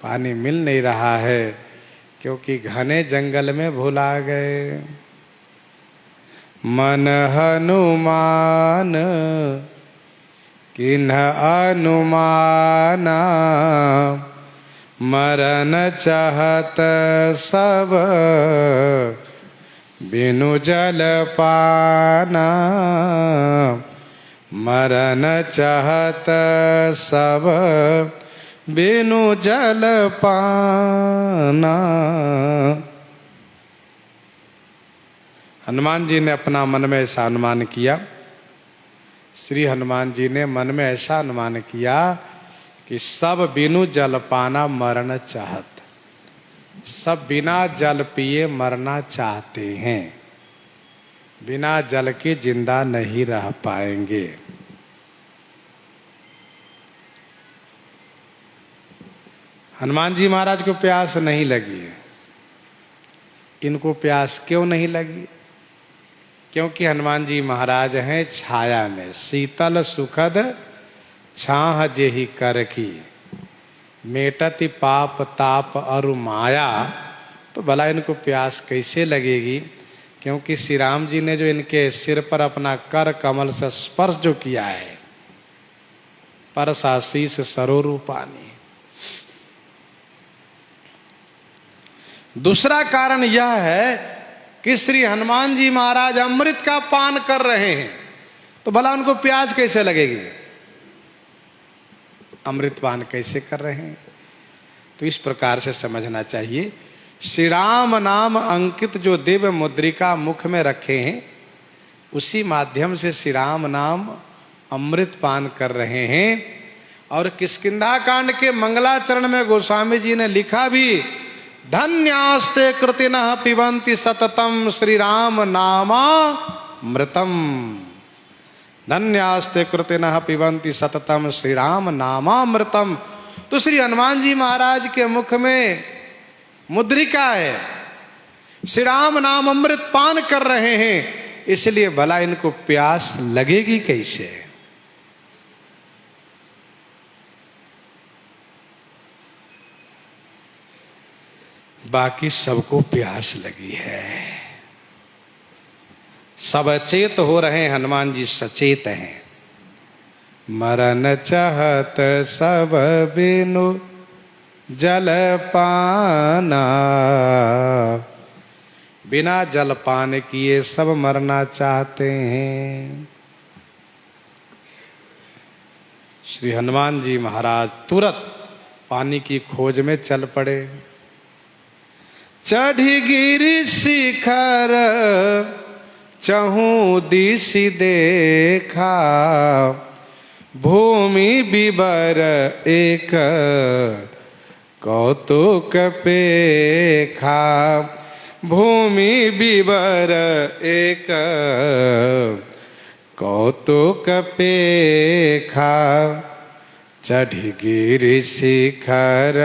A: पानी मिल नहीं रहा है क्योंकि घने जंगल में भुला गए। मन हनुमान किन्ह अनुमाना, मरन चाहत सब बिनु जल पाना। मरन चाहत सब बिनु जल पाना। हनुमान जी ने अपना मन में ऐसा अनुमान किया, श्री हनुमान जी ने मन में ऐसा अनुमान किया कि सब बिनु जल पाना मरण चाहत, सब बिना जल पिए मरना चाहते हैं, बिना जल के जिंदा नहीं रह पाएंगे। हनुमान जी महाराज को प्यास नहीं लगी है। इनको प्यास क्यों नहीं लगी? क्योंकि हनुमान जी महाराज हैं छाया में, शीतल सुखद छाह जेहि कर की, मेटति पाप ताप अरु माया। तो भला इनको प्यास कैसे लगेगी? क्योंकि श्री राम जी ने जो इनके सिर पर अपना कर कमल से स्पर्श जो किया है, परसाशीष सरोरूपानी। दूसरा कारण यह है कि श्री हनुमान जी महाराज अमृत का पान कर रहे हैं, तो भला उनको प्यास कैसे लगेगी? अमृत पान कैसे कर रहे हैं? तो इस प्रकार से समझना चाहिए। श्री राम नाम अंकित जो दिव्य मुद्रिका मुख में रखे हैं, उसी माध्यम से श्री राम नाम अमृत पान कर रहे हैं। और किष्किंधा कांड के मंगलाचरण में गोस्वामी जी ने लिखा भी, धन्यास्ते कृतिनः पिबन्ति सततम श्री राम नामामृतम। धन्यास्ते कृतिनः पिबंति सततम श्री राम नामामृतम। तो श्री हनुमान जी महाराज के मुख में मुद्रिका है, श्री राम नाम अमृत पान कर रहे हैं, इसलिए भला इनको प्यास लगेगी कैसे। बाकी सबको प्यास लगी है, सब अचेत हो रहे हैं, हनुमान जी सचेत हैं। मरण चाहत सब बिनु जल पाना, बिना जलपान किए सब मरना चाहते हैं। श्री हनुमान जी महाराज तुरंत पानी की खोज में चल पड़े। चढ़ी गिरि शिखर चहु दिशि देखा, भूमि बिबर एक कौतुक पेखा, भूमि बिबर एक कौतुक पेखा, चढ़ी गिरि शिखर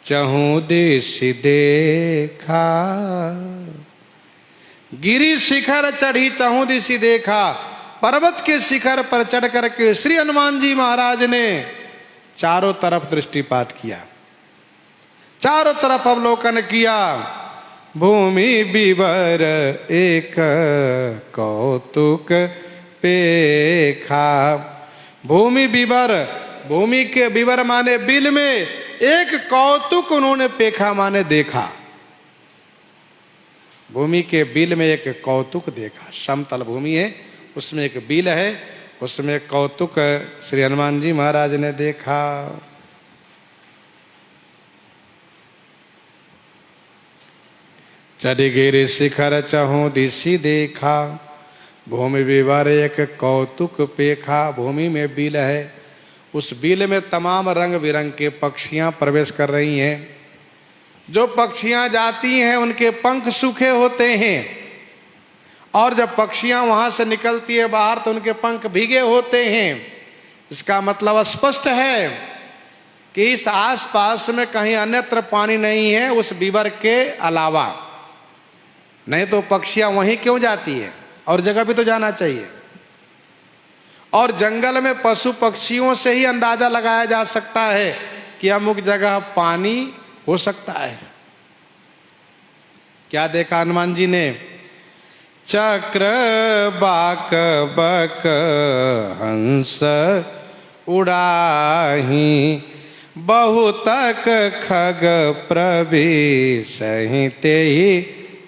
A: चहु दिशि देखा। गिरि शिखर चढ़ी चहु दिशि देखा, पर्वत के शिखर पर चढ़ करके श्री हनुमान जी महाराज ने चारों तरफ दृष्टिपात किया, चारों तरफ अवलोकन किया। भूमि बिबर एक कौतुक पेखा, भूमि बिबर, भूमि के बिबर माने बिल में एक कौतुक उन्होंने पेखा माने देखा, भूमि के बिल में एक कौतुक देखा। समतल भूमि है, उसमें एक बिल है, उसमें कौतुक श्री हनुमान जी महाराज ने देखा। चढ़ी गिरि शिखर चहु दिशि देखा, भूमि बिबर एक कौतुक पेखा, भूमि में बिल है, उस बिल में तमाम रंग बिरंग के पक्षियां प्रवेश कर रही हैं। जो पक्षियां जाती हैं उनके पंख सूखे होते हैं, और जब पक्षियां वहां से निकलती है बाहर तो उनके पंख भीगे होते हैं। इसका मतलब स्पष्ट है कि इस आसपास में कहीं अन्यत्र पानी नहीं है उस बीबर के अलावा, नहीं तो पक्षियां वहीं क्यों जाती है, और जगह भी तो जाना चाहिए। और जंगल में पशु पक्षियों से ही अंदाजा लगाया जा सकता है कि अमुक जगह पानी हो सकता है। क्या देखा हनुमान जी ने? चक्र बाक बक हंस उड़ाही, बहुतक खग प्रवेशहि तेहि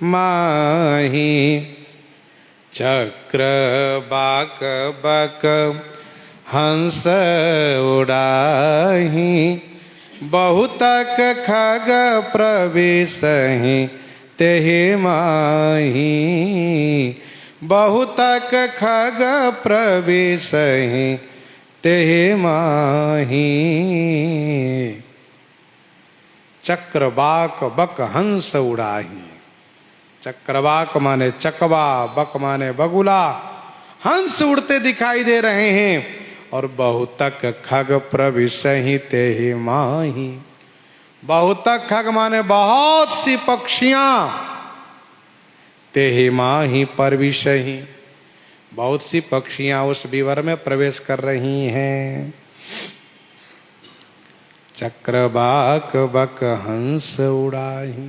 A: माही। चक्र बाक बक हंस उड़ाही, बहुतक खग प्रवेशहि तेहि माही। बहुतक खग प्रवेशहि तेहि माही। चक्रवाक बक हंस उड़ाही, चक्रवाक माने चकवा, बक माने बगुला, हंस उड़ते दिखाई दे रहे हैं। और बहुतक खग प्रविशहि तेहि माही, बहुतक खग माने बहुत सी पक्षियां, तेहि माही प्रविशहि, बहुत सी पक्षियां उस विवर में प्रवेश कर रही हैं। चक्रवाक बक हंस उड़ाही।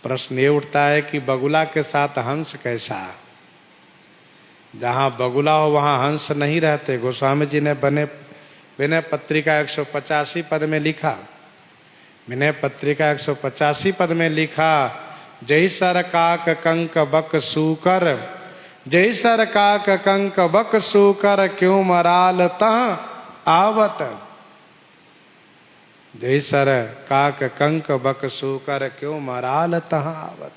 A: प्रश्न ये उठता है कि बगुला के साथ हंस कैसा? जहां बगुला हो वहां हंस नहीं रहते। गोस्वामी जी ने विनय पत्रिका 185 पद में लिखा, विनय पत्रिका 185 पद में लिखा, जय सर काक कंक बक सूकर, जय सर काक कंक बक सूकर, क्यों मराल तह आवत। जय सर काक कंक बक सूकर, क्यों मराल तह आवत।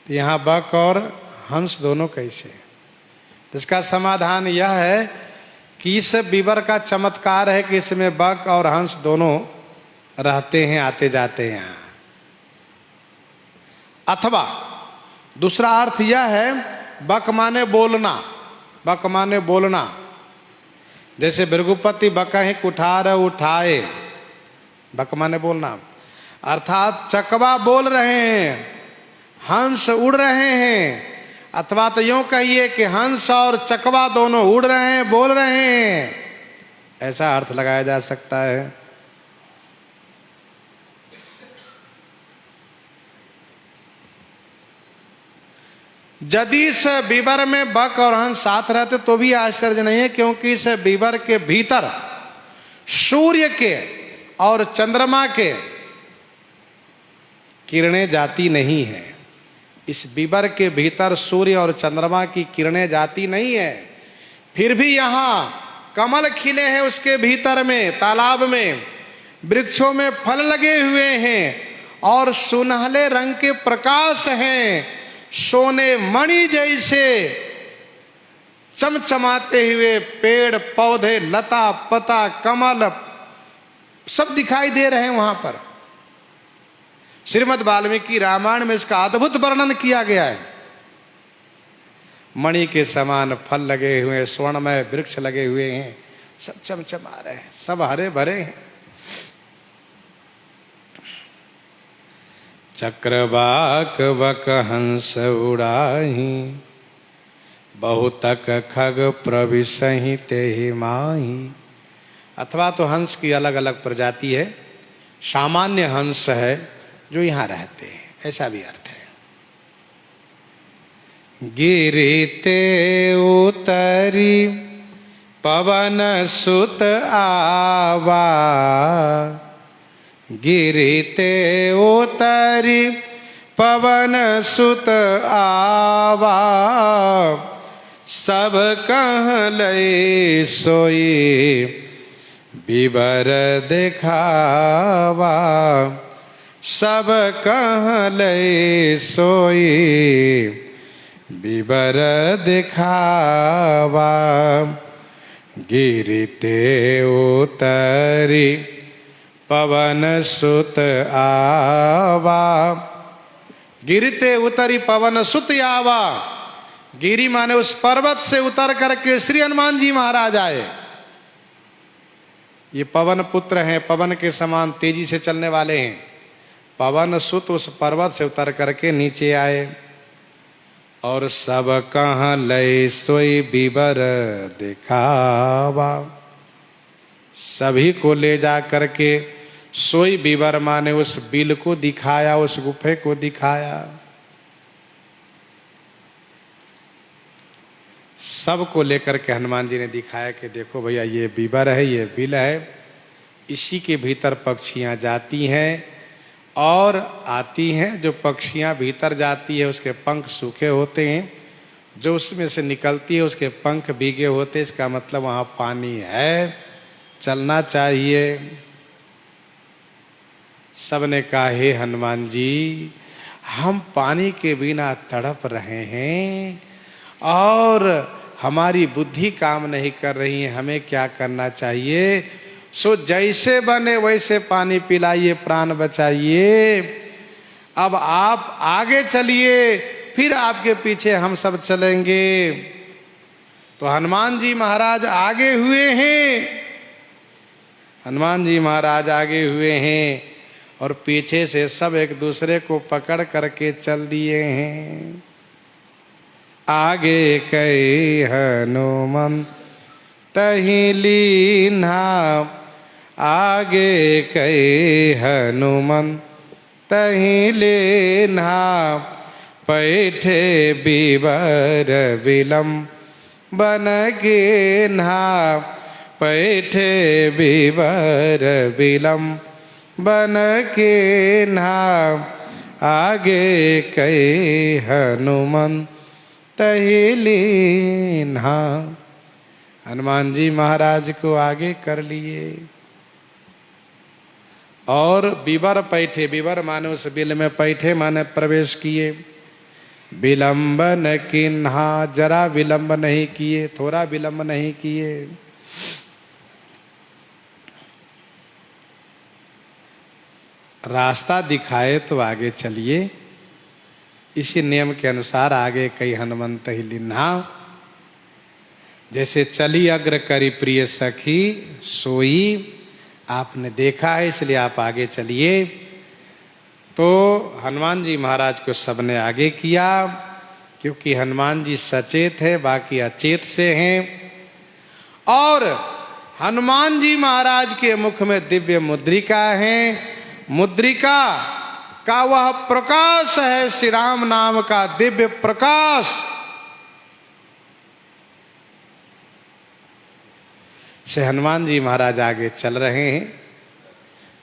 A: यहाँ बक और हंस दोनों कैसे? तो इसका समाधान यह है कि इस बीबर का चमत्कार है कि इसमें बक और हंस दोनों रहते हैं, आते जाते हैं। अथवा दूसरा अर्थ यह है, बक माने बोलना, बक माने बोलना। जैसे भृगुपति बकहि कुठार उठाए, बक माने बोलना, अर्थात चकवा बोल रहे हैं, हंस उड़ रहे हैं। अथवा तो यूं कहिए कि हंस और चकवा दोनों उड़ रहे हैं, बोल रहे हैं, ऐसा अर्थ लगाया जा सकता है। यदि इस बीबर में बक और हंस साथ रहते तो भी आश्चर्य नहीं है, क्योंकि इस बीबर के भीतर सूर्य के और चंद्रमा के किरणें जाती नहीं है। इस बीबर के भीतर सूर्य और चंद्रमा की किरणें जाती नहीं है, फिर भी यहां कमल खिले हैं, उसके भीतर में तालाब में वृक्षों में फल लगे हुए हैं और सुनहले रंग के प्रकाश हैं, सोने मणि जैसे चमचमाते हुए पेड़ पौधे लता पता कमल सब दिखाई दे रहे हैं वहां पर। श्रीमद् वाल्मीकि रामायण में इसका अद्भुत वर्णन किया गया है। मणि के समान फल लगे हुए, स्वर्णमय वृक्ष लगे हुए हैं, सब चमचमा रहे हैं, सब हरे भरे हैं। चक्रवाक वक हंस उड़ाही, बहुतक खग प्रविशहि तेहि माही। अथवा तो हंस की अलग अलग प्रजाति है, सामान्य हंस है जो यहाँ रहते हैं, ऐसा भी अर्थ है। गिरिते उतरी पवन सुत आवा, गिरिते उतरी पवन सुत आवा, सब कह लय सोई बीबर दिखावा, सब कह लय सोई बीबर दिखावा। गिरिते उतरी पवन सुत आवा, गिरिते उतरी पवन सुत आवा। गिरी माने उस पर्वत से उतर करके श्री हनुमान जी महाराज आए। ये पवन पुत्र हैं, पवन के समान तेजी से चलने वाले हैं। पवन सुत उस पर्वत से उतर करके नीचे आए और सब कहाँ लय सोई बीबर दिखावा, सभी को ले जा करके सोई बीबर माने उस बिल को दिखाया, उस गुफे को दिखाया। सबको लेकर के हनुमान जी ने दिखाया कि देखो भैया ये बीबर है, ये बिल है, इसी के भीतर पक्षियां जाती हैं और आती हैं। जो पक्षियां भीतर जाती है उसके पंख सूखे होते हैं, जो उसमें से निकलती है उसके पंख भीगे होते हैं। इसका मतलब वहाँ पानी है, चलना चाहिए। सबने कहा हे हनुमान जी, हम पानी के बिना तड़प रहे हैं और हमारी बुद्धि काम नहीं कर रही है, हमें क्या करना चाहिए? सो जैसे बने वैसे पानी पिलाइए, प्राण बचाइए। अब आप आगे चलिए, फिर आपके पीछे हम सब चलेंगे। तो हनुमान जी महाराज आगे हुए हैं, हनुमान जी महाराज आगे हुए हैं और पीछे से सब एक दूसरे को पकड़ करके चल दिए हैं। आगे कई हनुमंत तहि लीन्हा, आगे कई हनुमंत तहि लीन्हा, पैठे बीबर विलंब बन गेन्हा, पैठे बीबर विलंब बन गेन्हा, आगे कई हनुमंत तहि लीन्हा। हनुमान जी महाराज को आगे कर लिए और बीबर पैठे, बीबर माने उस बिल में, पैठे माने प्रवेश किए। विलंब न किन्हा, जरा विलंब नहीं किए, थोड़ा विलंब नहीं किए। रास्ता दिखाए तो आगे चलिए, इसी नियम के अनुसार आगे कई हनुमंत ही लिन्हा। जैसे चली अग्र करी प्रिय सखी सोई, आपने देखा है इसलिए आप आगे चलिए। तो हनुमान जी महाराज को सबने आगे किया, क्योंकि हनुमान जी सचेत है, बाकी अचेत से हैं। और हनुमान जी महाराज के मुख में दिव्य मुद्रिका है। मुद्रिका का वह प्रकाश है श्री राम नाम का दिव्य प्रकाश। से हनुमान जी महाराज आगे चल रहे हैं।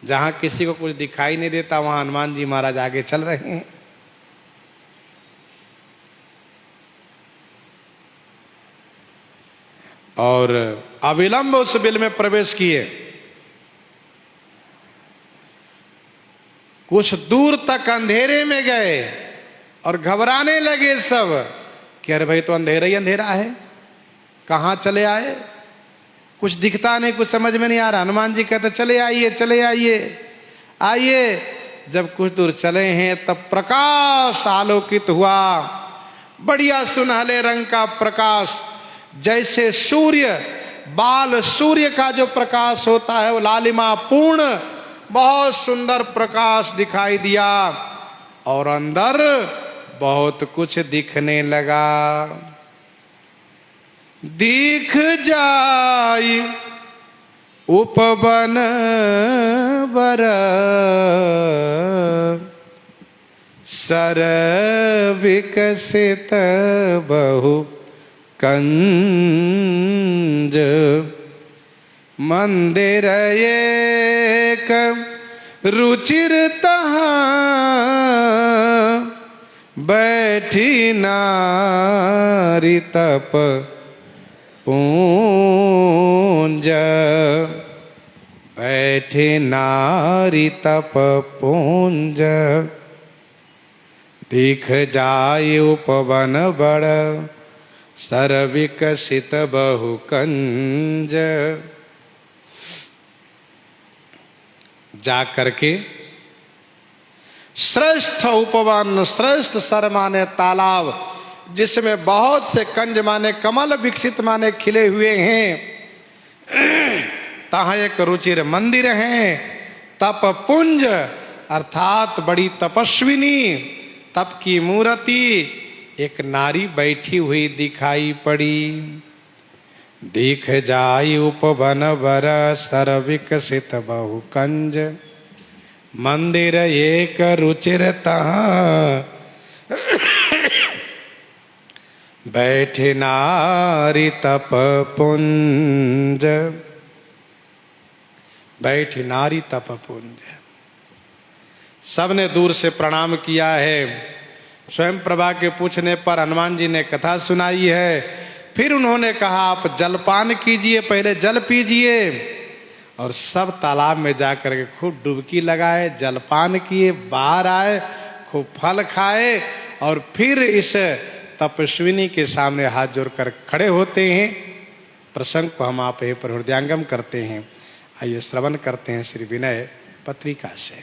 A: जहां किसी को कुछ दिखाई नहीं देता वहां हनुमान जी महाराज आगे चल रहे हैं। और अविलंब उस बिल में प्रवेश किए। कुछ दूर तक अंधेरे में गए और घबराने लगे सब कि अरे भाई तो अंधेरा ही अंधेरा है, कहां चले आए, कुछ दिखता नहीं, कुछ समझ में नहीं आ रहा। हनुमान जी कहते चले आइए चले आइए आइए। जब कुछ दूर चले हैं तब प्रकाश आलोकित हुआ, बढ़िया सुनहले रंग का प्रकाश, जैसे सूर्य बाल सूर्य का जो प्रकाश होता है वो लालिमा पूर्ण बहुत सुंदर प्रकाश दिखाई दिया। और अंदर बहुत कुछ दिखने लगा। दिख जाई उपवन बर, सर विकसित बहु कंज, मंदिर एक रुचिर तहाँ, बैठी नारी तप पूंज, बैठी नारी तप पूंज। दिख जाय उपवन बड़, सर विकसित बहु कंज। जा करके श्रेष्ठ उपवन, श्रेष्ठ सर माने तालाब, जिसमें बहुत से कंज माने कमल विकसित माने खिले हुए हैं, तहाँ एक रुचिर मंदिर है। तप पुंज अर्थात बड़ी तपस्विनी तप की मूर्ति एक नारी बैठी हुई दिखाई पड़ी। दिख जाई उपवन बर, सर विकसित बहु कंज, मंदिर एक रुचिर तहाँ, बैठे नारी तप पुंज, बैठी नारी तप पुंज। सबने दूर से प्रणाम किया है। स्वयं प्रभा के पूछने पर हनुमान जी ने कथा सुनाई है। फिर उन्होंने कहा आप जलपान कीजिए, पहले जल पीजिए। और सब तालाब में जाकर के खूब डुबकी लगाए, जलपान किए, बाहर आए, खूब फल खाए और फिर इस तपस्विनी के सामने हाथ जोड़कर खड़े होते हैं। प्रसंग को हम आप पर हृदयांगम करते हैं। आइए श्रवण करते हैं श्री विनय पत्रिका से।